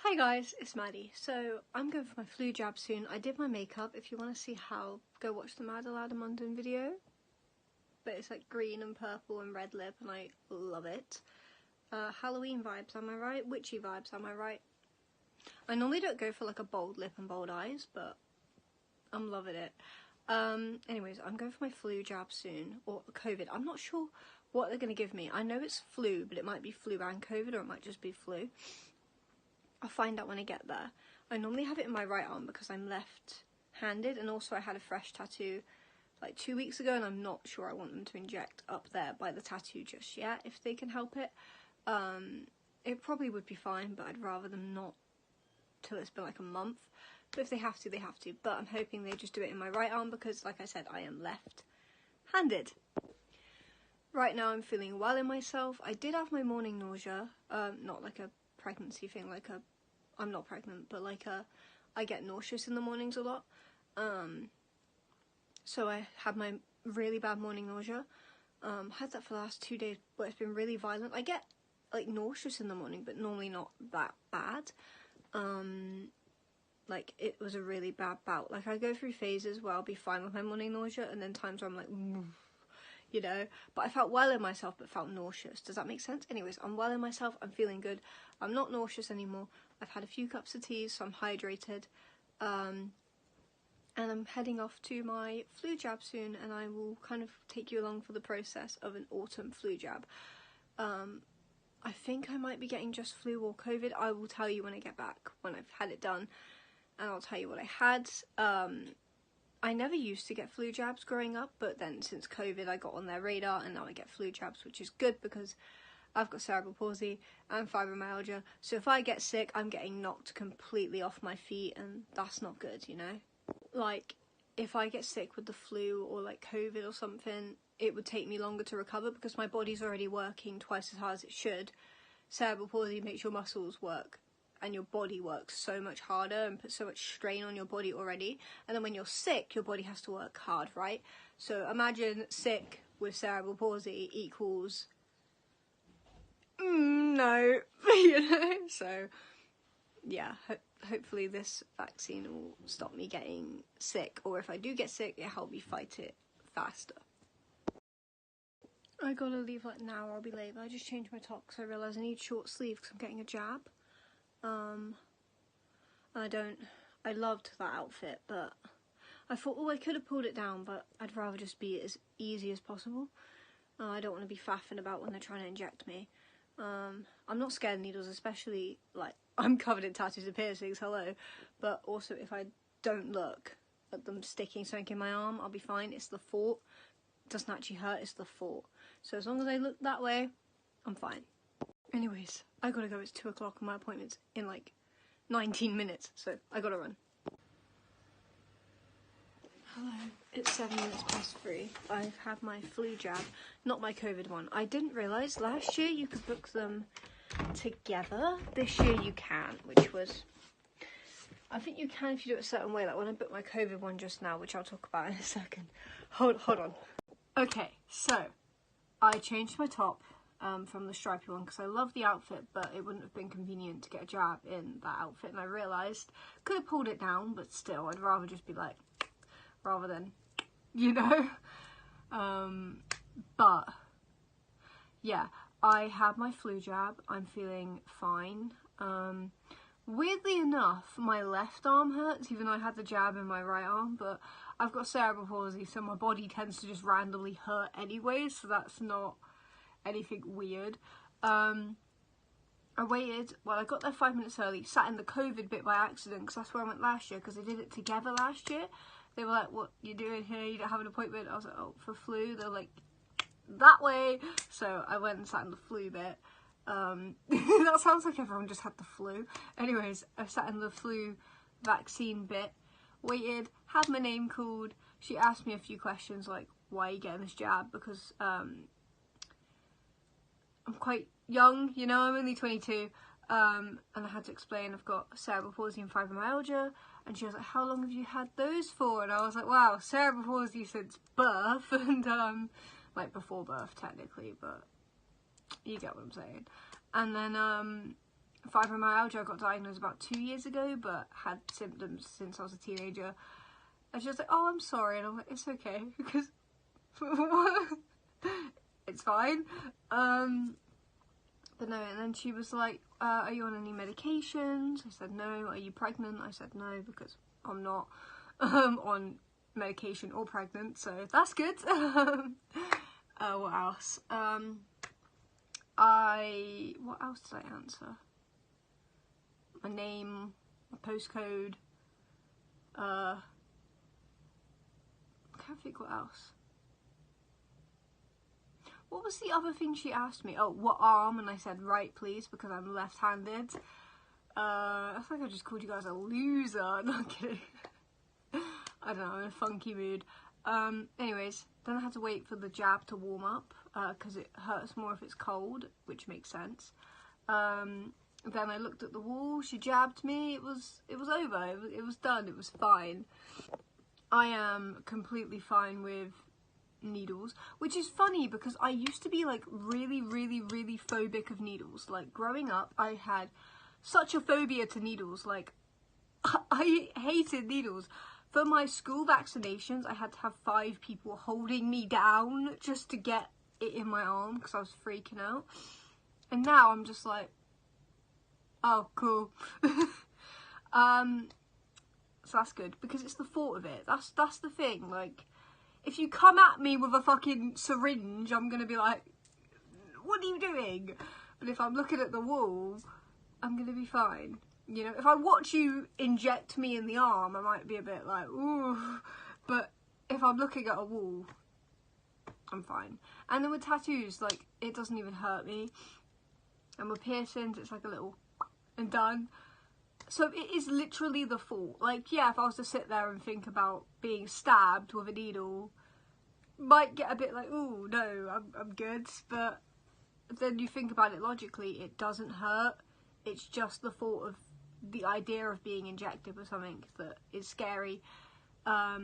Hi guys, it's Maddie. So I'm going for my flu jab soon. I did my makeup. If you want to see how, go watch the Madalada Munden video. But it's like green and purple and red lip and I love it. Halloween vibes, am I right? Witchy vibes, am I right? I normally don't go for like a bold lip and bold eyes, but I'm loving it. Anyways, I'm going for my flu jab soon, or COVID. I'm not sure what they're going to give me. I know it's flu, but it might be flu and COVID, or it might just be flu. I'll find out when I get there. I normally have it in my right arm because I'm left-handed, and also I had a fresh tattoo like 2 weeks ago, and I'm not sure I want them to inject up there by the tattoo just yet, if they can help it. It probably would be fine, but I'd rather them not till it's been like a month. But if they have to, they have to. But I'm hoping they just do it in my right arm because, like I said, I am left-handed. Right now I'm feeling well in myself. I did have my morning nausea, not like a pregnancy thing, like a, I'm not pregnant, but like I get nauseous in the mornings a lot. So I had my really bad morning nausea. Had that for the last 2 days, but it's been really violent. I get like nauseous in the morning, but normally not that bad. Like it was a really bad bout. Like I go through phases where I'll be fine with my morning nausea, and then times where I'm like, you know, but I felt well in myself but felt nauseous. Does that make sense? Anyways, I'm well in myself, I'm feeling good, I'm not nauseous anymore. I've had a few cups of tea, so I'm hydrated, and I'm heading off to my flu jab soon, and I will kind of take you along for the process of an autumn flu jab. I think I might be getting just flu or COVID. I will tell you when I get back, when I've had it done, and I'll tell you what I had. I never used to get flu jabs growing up, but then since COVID I got on their radar, and now I get flu jabs, which is good because I've got cerebral palsy and fibromyalgia, so if I get sick I'm getting knocked completely off my feet, and that's not good, you know? Like, if I get sick with the flu or like COVID or something, it would take me longer to recover because my body's already working twice as hard as it should. Cerebral palsy makes your muscles work and your body works so much harder and puts so much strain on your body already, and then when you're sick your body has to work hard, right? So imagine sick with cerebral palsy equals no. You know, so yeah, hopefully this vaccine will stop me getting sick, or if I do get sick it'll help me fight it faster. I gotta leave like now or I'll be late, but I just changed my top because I realised I need short sleeves because I'm getting a jab. I loved that outfit, but I thought, oh, I could have pulled it down, but I'd rather just be as easy as possible. I don't want to be faffing about when they're trying to inject me. I'm not scared of needles, especially, like, I'm covered in tattoos and piercings, hello, but also if I don't look at them sticking something in my arm, I'll be fine. It's the thought. It doesn't actually hurt, it's the thought. So as long as I look that way, I'm fine. Anyways, I gotta go, it's 2 o'clock and my appointment's in like 19 minutes, so I gotta run. Hello, it's 7 minutes past 3. I've had my flu jab, not my COVID one. I didn't realise last year you could book them together. This year you can, which was, I think you can if you do it a certain way. Like when I booked my COVID one just now, which I'll talk about in a second. Hold on. Okay, so I changed my top from the stripy one because I love the outfit, but it wouldn't have been convenient to get a jab in that outfit, and I realised could have pulled it down, but still I'd rather just be like, rather than, you know. But yeah, I had my flu jab, I'm feeling fine. Weirdly enough, my left arm hurts, even though I had the jab in my right arm, but I've got cerebral palsy, so my body tends to just randomly hurt anyway, so that's not anything weird. I waited, well, I got there 5 minutes early, sat in the COVID bit by accident, because that's where I went last year, because they did it together last year. They were like, what you doing here, you don't have an appointment? I was like, oh, for flu? They're like, that way. So I went and sat in the flu bit. That sounds like everyone just had the flu. Anyways, I sat in the flu vaccine bit, waited, had my name called. She asked me a few questions like, why are you getting this jab? Because I'm quite young, you know, I'm only 22, and I had to explain I've got cerebral palsy and fibromyalgia, and she was like, how long have you had those for? And I was like, wow, cerebral palsy since birth, and like before birth technically, but you get what I'm saying. And then fibromyalgia. I got diagnosed about 2 years ago, but had symptoms since I was a teenager. And she was like, oh, I'm sorry. And I'm like, it's okay, because it's fine. But no, and then she was like, are you on any medications? I said no. Are you pregnant? I said no, because I'm not on medication or pregnant, so that's good. What else? What else did I answer? My name, my postcode, I can't think what else. What was the other thing she asked me? Oh, what arm? And I said right, please, because I'm left-handed. I think I just called you guys a loser. No, I'm kidding. I don't know, I'm in a funky mood. Anyways, then I had to wait for the jab to warm up, because it hurts more if it's cold, which makes sense. Then I looked at the wall, she jabbed me, it was over, it was done, it was fine. I am completely fine with needles, which is funny because I used to be like really phobic of needles. Like growing up, I had such a phobia to needles, like I hated needles. For my school vaccinations, I had to have 5 people holding me down just to get it in my arm because I was freaking out. And now I'm just like, oh, cool. So that's good, because it's the thought of it. That's the thing. Like, if you come at me with a fucking syringe, I'm gonna be like, what are you doing? But if I'm looking at the wall, I'm gonna be fine. You know, if I watch you inject me in the arm, I might be a bit like, ooh. But if I'm looking at a wall, I'm fine. And then with tattoos, like, it doesn't even hurt me. And with piercings, it's like a little and done. So it is literally the thought. Like, yeah, if I was to sit there and think about being stabbed with a needle, might get a bit like, ooh, no, I'm good. But then you think about it logically, it doesn't hurt. It's just the thought of the idea of being injected with something that is scary. I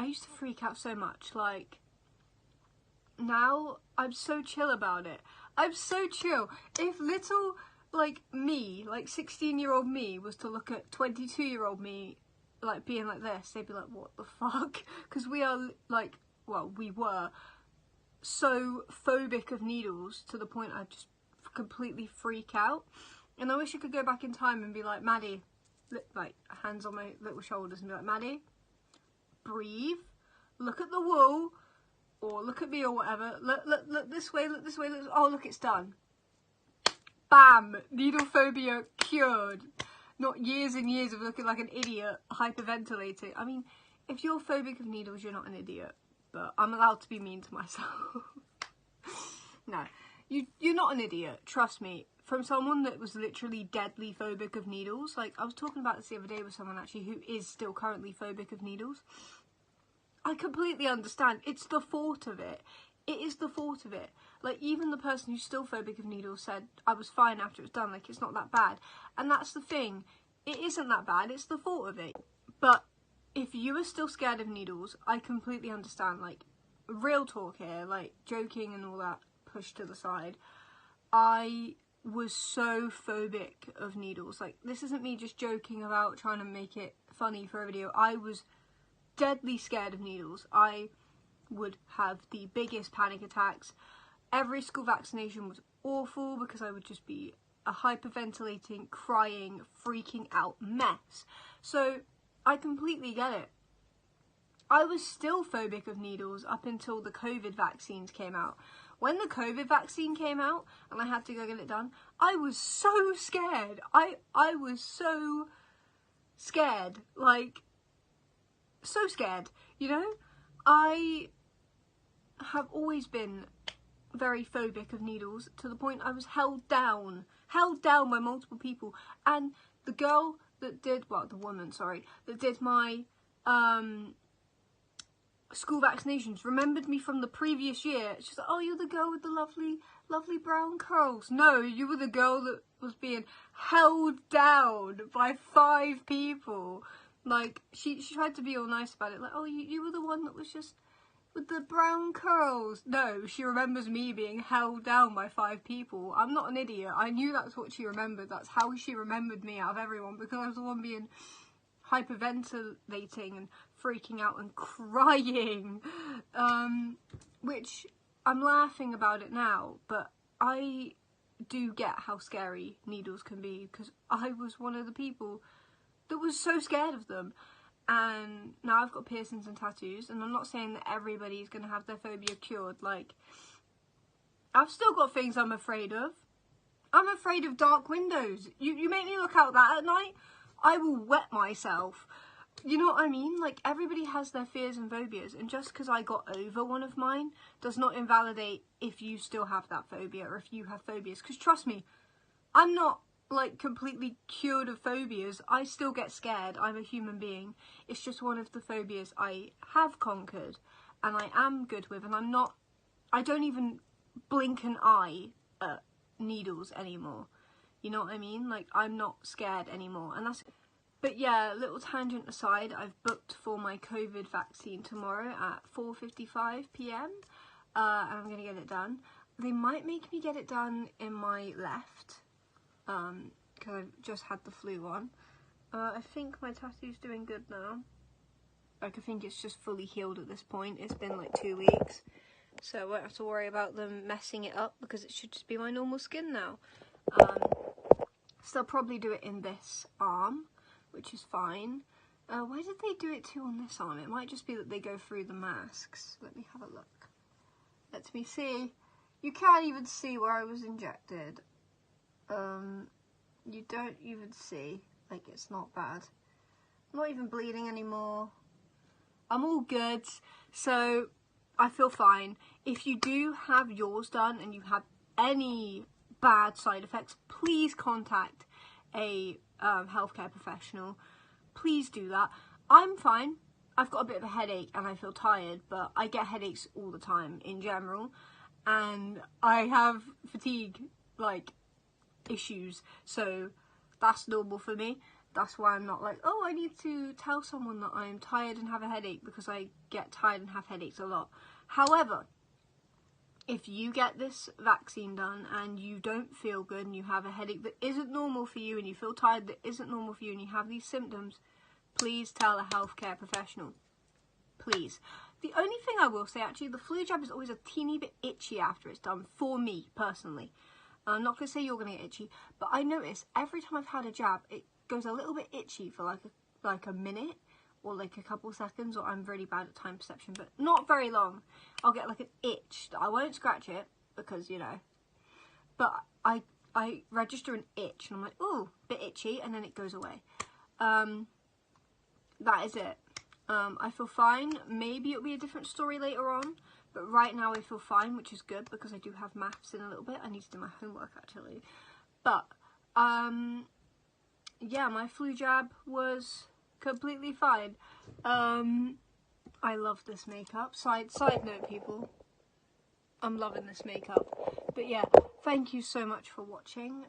used to freak out so much. Like, now I'm so chill about it. I'm so chill. If little, like, me, like 16-year-old me was to look at 22-year-old me, like, being like this, they'd be like, what the fuck? Because we are, like, well, we were so phobic of needles to the point I'd just completely freak out. And I wish I could go back in time and be like, Maddie, like, hands on my little shoulders and be like, Maddie, breathe, look at the wall, or look at me, or whatever, look this way, look this way, look, oh, look, it's done. Bam! Needle phobia cured. Not years and years of looking like an idiot, hyperventilating. I mean, if you're phobic of needles, you're not an idiot. But I'm allowed to be mean to myself. No, you're not an idiot, trust me. From someone that was literally deadly phobic of needles. Like, I was talking about this the other day with someone actually who is still currently phobic of needles. I completely understand. It's the thought of it. It is the thought of it. Like, even the person who's still phobic of needles said, I was fine after it was done, like, it's not that bad. And that's the thing. It isn't that bad, it's the thought of it. But if you are still scared of needles, I completely understand. Like, real talk here, like, joking and all that pushed to the side. I was so phobic of needles. Like, this isn't me just joking about trying to make it funny for a video. I was deadly scared of needles. I would have the biggest panic attacks. Every school vaccination was awful because I would just be a hyperventilating, crying, freaking out mess. So I completely get it. I was still phobic of needles up until the COVID vaccines came out. When the COVID vaccine came out and I had to go get it done, I was so scared. I was so scared. Like, so scared, you know? I have always been very phobic of needles to the point I was held down by multiple people. And the girl that did, well, the woman, sorry, that did my school vaccinations remembered me from the previous year. She's like, oh, you're the girl with the lovely brown curls. No, you were the girl that was being held down by 5 people. Like, she tried to be all nice about it, like, oh, you were the one that was just With the brown curls. No, she remembers me being held down by 5 people. I'm not an idiot. I knew that's what she remembered. That's how she remembered me out of everyone, because I was the one being hyperventilating and freaking out and crying. Which, I'm laughing about it now, but I do get how scary needles can be, because I was one of the people that was so scared of them. And now I've got piercings and tattoos, and I'm not saying that everybody's going to have their phobia cured. Like, I've still got things I'm afraid of. I'm afraid of dark windows. You make me look out that at night, I will wet myself. You know what I mean? Like, everybody has their fears and phobias, and just because I got over one of mine does not invalidate if you still have that phobia, or if you have phobias. Because trust me, I'm not like completely cured of phobias. I still get scared. I'm a human being. It's just one of the phobias I have conquered and I am good with, and I don't even blink an eye at needles anymore. You know what I mean? Like, I'm not scared anymore. And that's, but yeah, little tangent aside, I've booked for my COVID vaccine tomorrow at 4:55 p.m. And I'm gonna get it done. They might make me get it done in my left, because I've just had the flu on. I think my tattoo's doing good now. Like, I think it's just fully healed at this point. It's been like 2 weeks, so I won't have to worry about them messing it up, because it should just be my normal skin now. So they'll probably do it in this arm, which is fine. Why did they do it too on this arm? It might just be that they go through the masks. Let me have a look. Let me see. You can't even see where I was injected. You don't even see. Like, it's not bad. I'm not even bleeding anymore. I'm all good. So, I feel fine. If you do have yours done and you have any bad side effects, please contact a healthcare professional. Please do that. I'm fine. I've got a bit of a headache and I feel tired, but I get headaches all the time in general, and I have fatigue, like, issues, so that's normal for me. That's why I'm not like, oh, I need to tell someone that I'm tired and have a headache, because I get tired and have headaches a lot. However, if you get this vaccine done and you don't feel good and you have a headache that isn't normal for you, and you feel tired that isn't normal for you, and you have these symptoms, please tell a healthcare professional. Please. The only thing I will say, actually, the flu jab is always a teeny bit itchy after it's done, for me, personally. I'm not going to say you're going to get itchy, but I notice every time I've had a jab, it goes a little bit itchy for like a minute, or like a couple seconds, or I'm really bad at time perception, but not very long. I'll get like an itch that I won't scratch it, because, you know, but I register an itch, and I'm like, ooh, bit itchy, and then it goes away. That is it. I feel fine. Maybe it'll be a different story later on, but right now I feel fine, which is good, because I do have maths in a little bit. I need to do my homework, actually. But, yeah, my flu jab was completely fine. I love this makeup. Side note, people, I'm loving this makeup. But yeah, thank you so much for watching.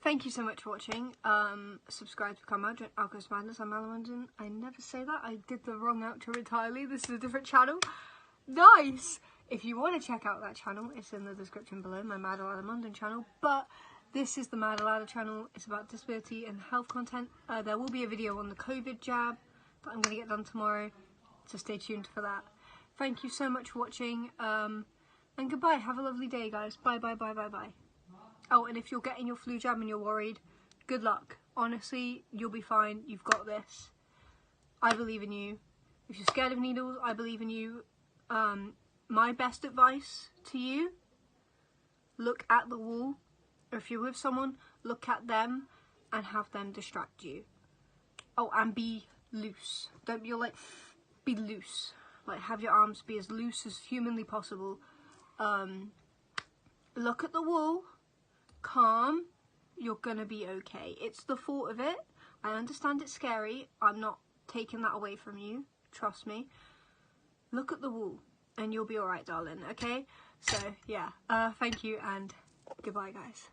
Thank you so much for watching. Subscribe to become Alchemist Madness. I'm Madeleine Munden. I never say that. I did the wrong outro entirely. This is a different channel. Nice! If you want to check out that channel, it's in the description below, my Madalada Munden channel. But this is the Madalada channel. It's about disability and health content. There will be a video on the COVID jab that I'm going to get done tomorrow, so stay tuned for that. Thank you so much for watching, and goodbye. Have a lovely day, guys. Bye, bye, bye, bye, bye. Oh, and if you're getting your flu jab and you're worried, good luck. Honestly, you'll be fine. You've got this. I believe in you. If you're scared of needles, I believe in you. My best advice to you, look at the wall. Or if you're with someone, look at them and have them distract you. Oh, and be loose. Don't be like, be loose. Like, have your arms be as loose as humanly possible. Look at the wall. Calm, you're gonna be okay. It's the thought of it. I understand it's scary. I'm not taking that away from you. Trust me. Look at the wall and you'll be alright, darling. Okay? So, yeah. Thank you and goodbye, guys.